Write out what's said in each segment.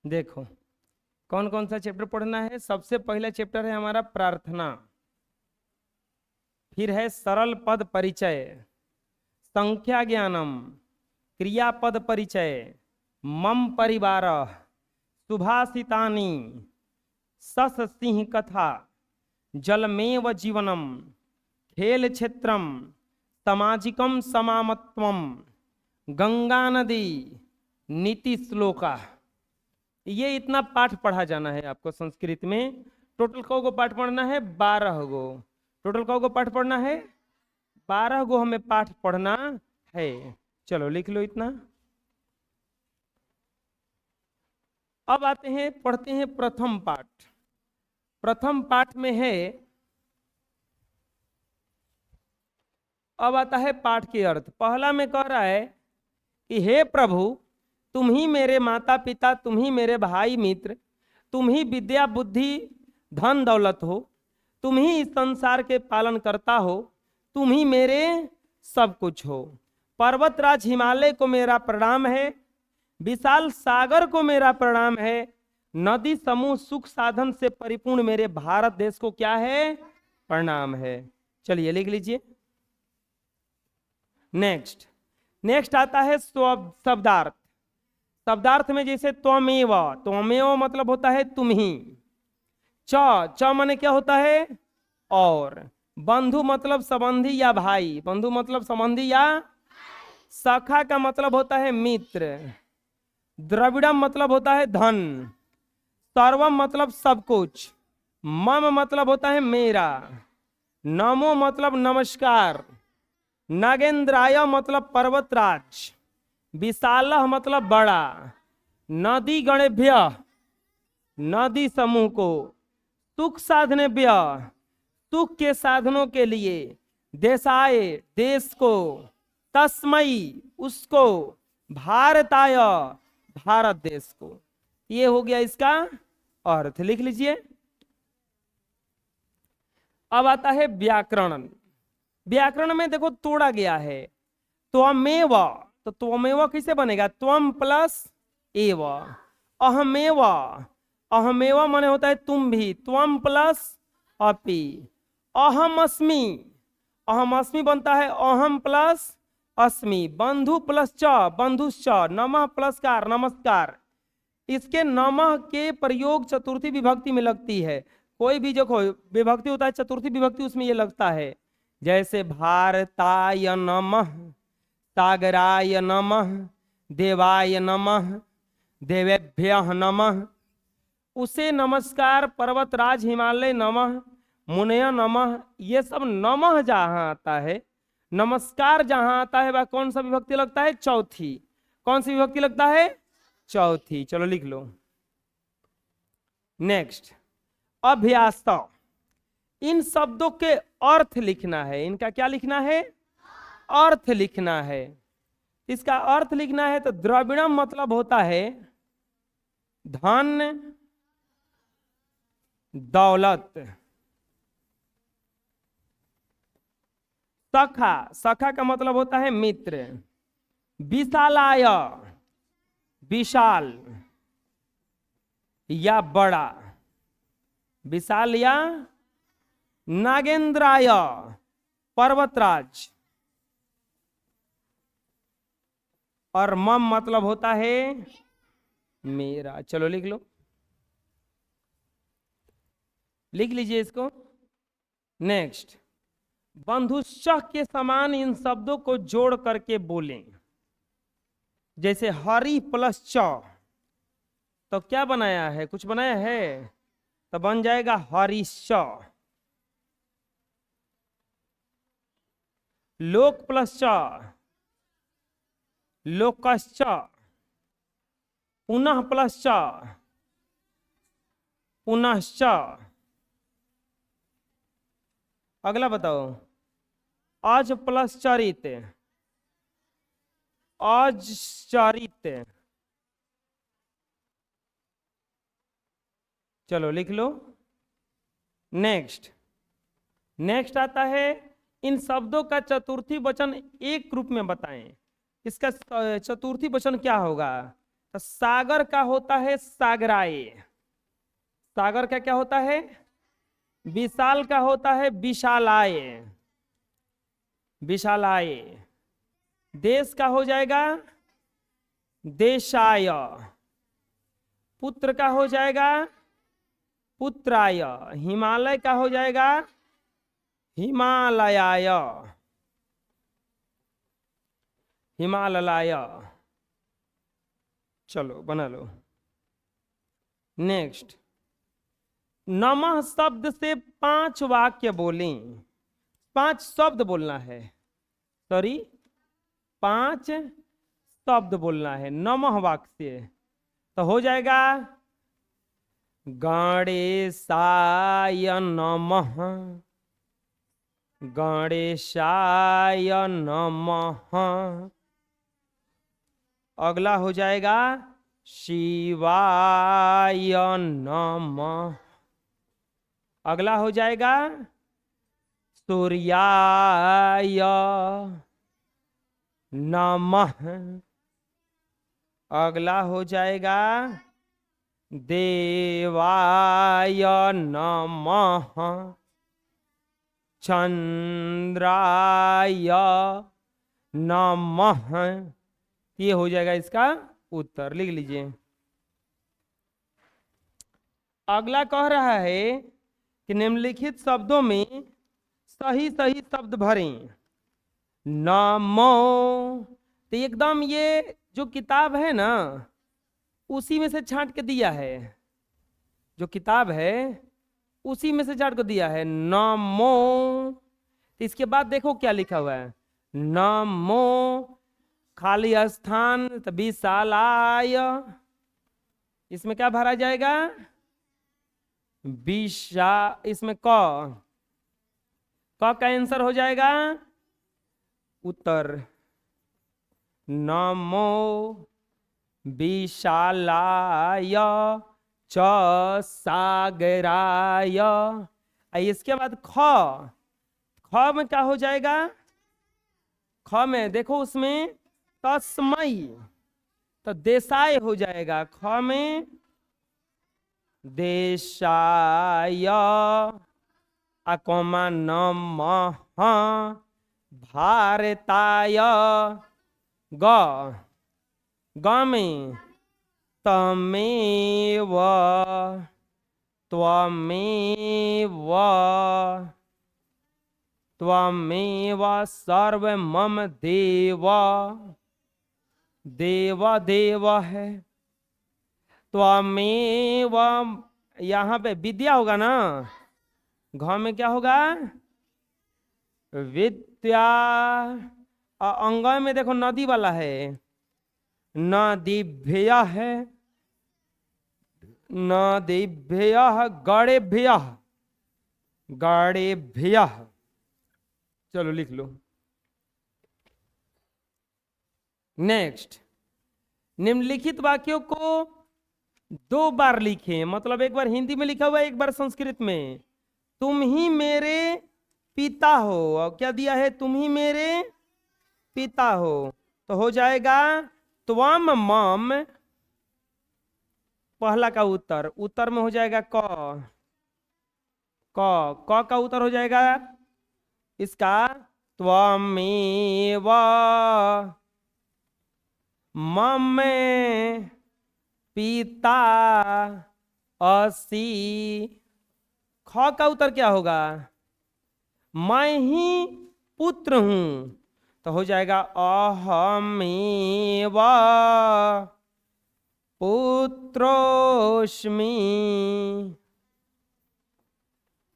देखो कौन कौन सा चैप्टर पढ़ना है। सबसे पहला चैप्टर है हमारा प्रार्थना, फिर है सरल पद परिचय, संख्या ज्ञानम, क्रियापद परिचय, मम परिवार, सुभाषितानि, सस सिंह कथा, जलमेव जीवनम, खेल क्षेत्रम, सामाजिकम समामत्वम, गंगा नदी, नीति श्लोका। ये इतना पाठ पढ़ा जाना है आपको संस्कृत में। टोटल को पाठ पढ़ना है 12 गो। टोटल को पाठ पढ़ना है 12 गो हमें पाठ पढ़ना है। चलो लिख लो इतना। अब आते हैं पढ़ते हैं प्रथम पाठ। प्रथम पाठ में है, अब आता है पाठ के अर्थ। पहला में कह रहा है कि हे प्रभु, तुम ही मेरे माता पिता, तुम ही मेरे भाई मित्र, तुम ही विद्या बुद्धि धन दौलत हो, तुम ही इस संसार के पालन करता हो, तुम ही मेरे सब कुछ हो। पर्वतराज हिमालय को मेरा प्रणाम है, विशाल सागर को मेरा प्रणाम है, नदी समूह सुख साधन से परिपूर्ण मेरे भारत देश को क्या है, प्रणाम है। चलिए लिख लीजिए। नेक्स्ट नेक्स्ट आता है शब्दार्थ। शब्दार्थ में जैसे त्वमेव, त्वमेव मतलब होता है तुम ही। च माने क्या होता है, और। बंधु मतलब संबंधी या भाई, बंधु मतलब संबंधी या। सखा का मतलब होता है मित्र। द्रविड़म मतलब होता है धन। सर्वम मतलब सब कुछ। मम मतलब होता है मेरा। नमो मतलब नमस्कार। नागेंद्राय मतलब पर्वतराज। विशालः मतलब बड़ा। नदी गणेभ्य नदी समूह को। सुख साधनेभ्य सुख के साधनों के लिए। देशाय देश को। तस्मई उसको। भारताय भारत देश को। ये हो गया इसका अर्थ। लिख लीजिए। अब आता है व्याकरण। व्याकरण में देखो तोड़ा गया है। त्वमेव, तो त्वमेव कैसे बनेगा, त्वम प्लस एव। अहमेव, अहमेव माने होता है तुम भी। त्वम प्लस अपि। अहम अस्मि, अहम अस्मि बनता है अहम प्लस अस्मि। बंधु प्लस च, बंधुश्च। नमः प्लस कार, नमस्कार। इसके नमः के प्रयोग चतुर्थी विभक्ति में लगती है। कोई भी जो विभक्ति होता है चतुर्थी विभक्ति, उसमें ये लगता है। जैसे भारताय नमः, सागराय नमः, देवाय नमः, देवेभ्यः नमः। उसे नमस्कार, पर्वतराज हिमालय नमः, मुनय नमः, ये सब नमः जहां आता है, नमस्कार जहां आता है, वह कौन सा विभक्ति लगता है, चौथी। कौन सी विभक्ति लगता है, चौथी। चलो लिख लो। नेक्स्ट अभ्यास। इन शब्दों के अर्थ लिखना है। इनका क्या लिखना है, अर्थ लिखना है। इसका अर्थ लिखना है तो द्रविड़म मतलब होता है धन दौलत। सखा, सखा का मतलब होता है मित्र। विशालाय विशाल या बड़ा, विशाल या। नागेंद्राय पर्वतराज। और मम मतलब होता है मेरा। चलो लिख लो, लिख लीजिए इसको। नेक्स्ट बंधुश्च के समान इन शब्दों को जोड़ करके बोलें। जैसे हरि प्लस च, तो क्या बनाया है, कुछ बनाया है, तो बन जाएगा हरिश्च। लोक प्लस च, लोकश्च। पुनः प्लस च, पुनश्च। अगला बताओ। आज प्लस चरित, आचरित। चलो लिख लो। नेक्स्ट नेक्स्ट आता है इन शब्दों का चतुर्थी वचन एक रूप में बताएं। इसका चतुर्थी वचन क्या होगा, तो सागर का होता है सागराय। सागर का क्या होता है? विशाल का होता है विशालाय। विशालाय। देश का हो जाएगा देशाय। पुत्र का हो जाएगा पुत्राय। हिमालय का हो जाएगा हिमालयाय। हिमालयाय। चलो बना लो। नेक्स्ट, नमः शब्द से 5 वाक्य बोलें। 5 शब्द बोलना है, सॉरी 5 शब्द बोलना है नमः वाक्य से। तो हो जाएगा गणेशाय नमः। गणेशाय नमः। अगला हो जाएगा शिवाय नमः। अगला हो जाएगा सूर्याय नमः। अगला हो जाएगा देवाय नमः। चंद्राय नमः। ये हो जाएगा इसका उत्तर, लिख लीजिए। अगला कह रहा है कि निम्नलिखित शब्दों में सही सही शब्द भरें। नमो, तो एकदम ये जो किताब है ना उसी में से छांट के दिया है। जो किताब है उसी में से छांट के दिया है नमो। तो इसके बाद देखो क्या लिखा हुआ है, नमो खाली स्थान तो विशालाय। इसमें क्या भरा जाएगा? विशा। इसमें क का आंसर हो जाएगा उत्तर। नमो विशालाय च सागराय। इसके बाद ख। ख में क्या हो जाएगा? ख में देखो उसमें तस्मय, तो देशाय हो जाएगा। ख में देशाय अकोमा नमः भारताय। ग। ग में तमेव त्वमेव त्वमेव सर्वमम देव। देव देव है। त्वमेव यहाँ पे विद्या होगा ना, घ में क्या होगा? विद्या। और अंग में देखो नदी वाला है, नदीभ्य है। नदीभ्य गणेभ्य। गणेभ्य। चलो लिख लो। नेक्स्ट, निम्नलिखित वाक्यों को 2 बार लिखें। मतलब एक बार हिंदी में लिखा हुआ है, एक बार संस्कृत में। तुम ही मेरे पिता हो। और क्या दिया है? तुम ही मेरे पिता हो। तो हो जाएगा त्वम मम। पहला का उत्तर, उत्तर में हो जाएगा क। क का उत्तर हो जाएगा इसका त्वमेव मम पिता असि। ख का उत्तर क्या होगा? मैं ही पुत्र हूं। तो हो जाएगा अहमेव पुत्रोस्मि।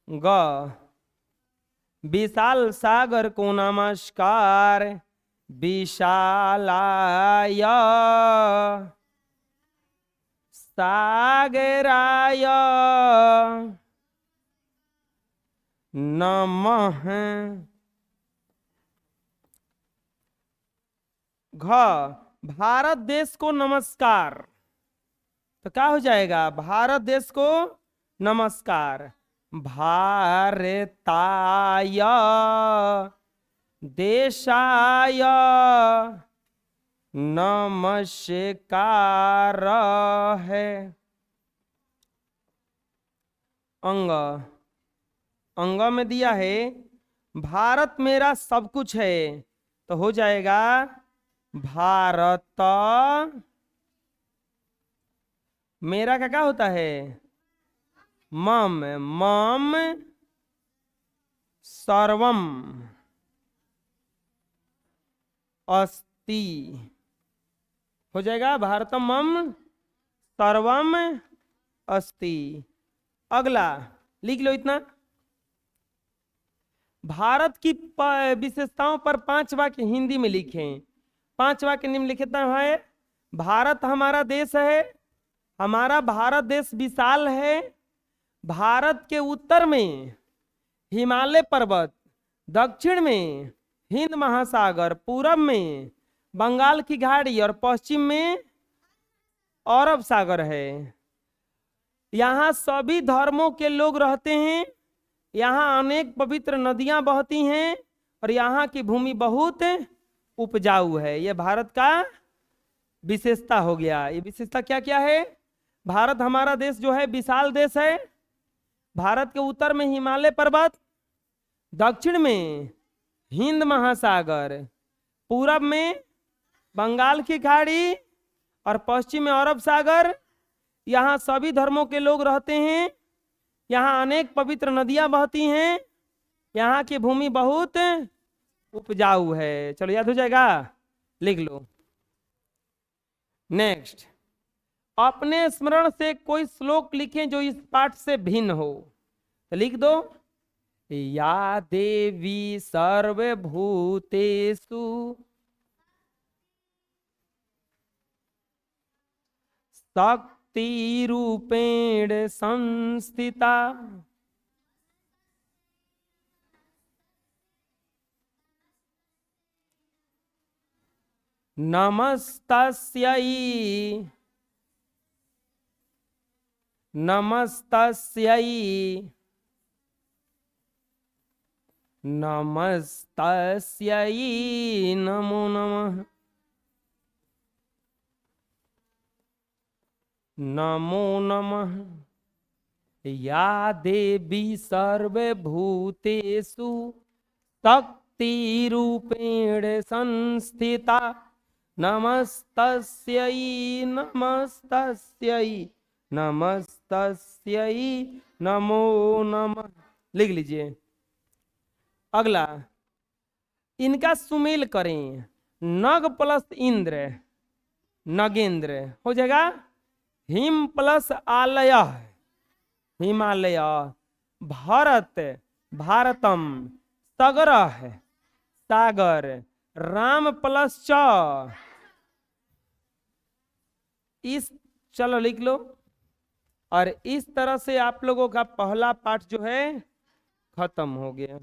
ग। विशाल सागर को नमस्कार विशालाय सागराय नमः। घ। भारत देश को नमस्कार। तो क्या हो जाएगा? भारत देश को नमस्कार। भारताय देशाय नमस्कार है। अंग, अंग में दिया है भारत मेरा सब कुछ है, तो हो जाएगा भारत मेरा क्या क्या होता है, मम, मम सर्वम अस्ति, हो जाएगा भारतम मम सर्वम अस्ति। अगला लिख लो इतना, भारत की विशेषताओं पर 5 वाक्य हिंदी में लिखें। 5 वाक्य निम्नलिखित है। भारत हमारा देश है, हमारा भारत देश विशाल है, भारत के उत्तर में हिमालय पर्वत, दक्षिण में हिंद महासागर, पूरब में बंगाल की खाड़ी और पश्चिम में अरब सागर है। यहाँ सभी धर्मों के लोग रहते हैं, यहाँ अनेक पवित्र नदियां बहती हैं और यहाँ की भूमि बहुत उपजाऊ है। यह भारत का विशेषता हो गया। ये विशेषता क्या क्या है, भारत हमारा देश जो है विशाल देश है, भारत के उत्तर में हिमालय पर्वत, दक्षिण में हिंद महासागर, पूरब में बंगाल की खाड़ी और पश्चिम में अरब सागर, यहाँ सभी धर्मों के लोग रहते हैं, यहाँ अनेक पवित्र नदियां बहती हैं, यहाँ की भूमि बहुत उपजाऊ है। चलो याद हो जाएगा, लिख लो। नेक्स्ट, अपने स्मरण से कोई श्लोक लिखें जो इस पाठ से भिन्न हो, तो लिख दो, या देवी सर्वभूतेषु शक्ति रूपेण संस्थिता नमस्तस्यै नमस्तस्यै नमस्तस्यै नमो नमः नमो नमः। या देवी सर्वभूतेषु शक्तिरूपेण संस्थिता नमस्तस्यै नमस्तस्यै नमस्तस्यै नमो नमः। लिख लीजिए। अगला, इनका सुमेल करें, नग प्लस इंद्र नगेंद्र हो जाएगा, हिम प्लस आलय हिमालय, भारत भारतम, सागर सागर, राम प्लस च, इस चलो लिख लो। और इस तरह से आप लोगों का पहला पाठ जो है खत्म हो गया।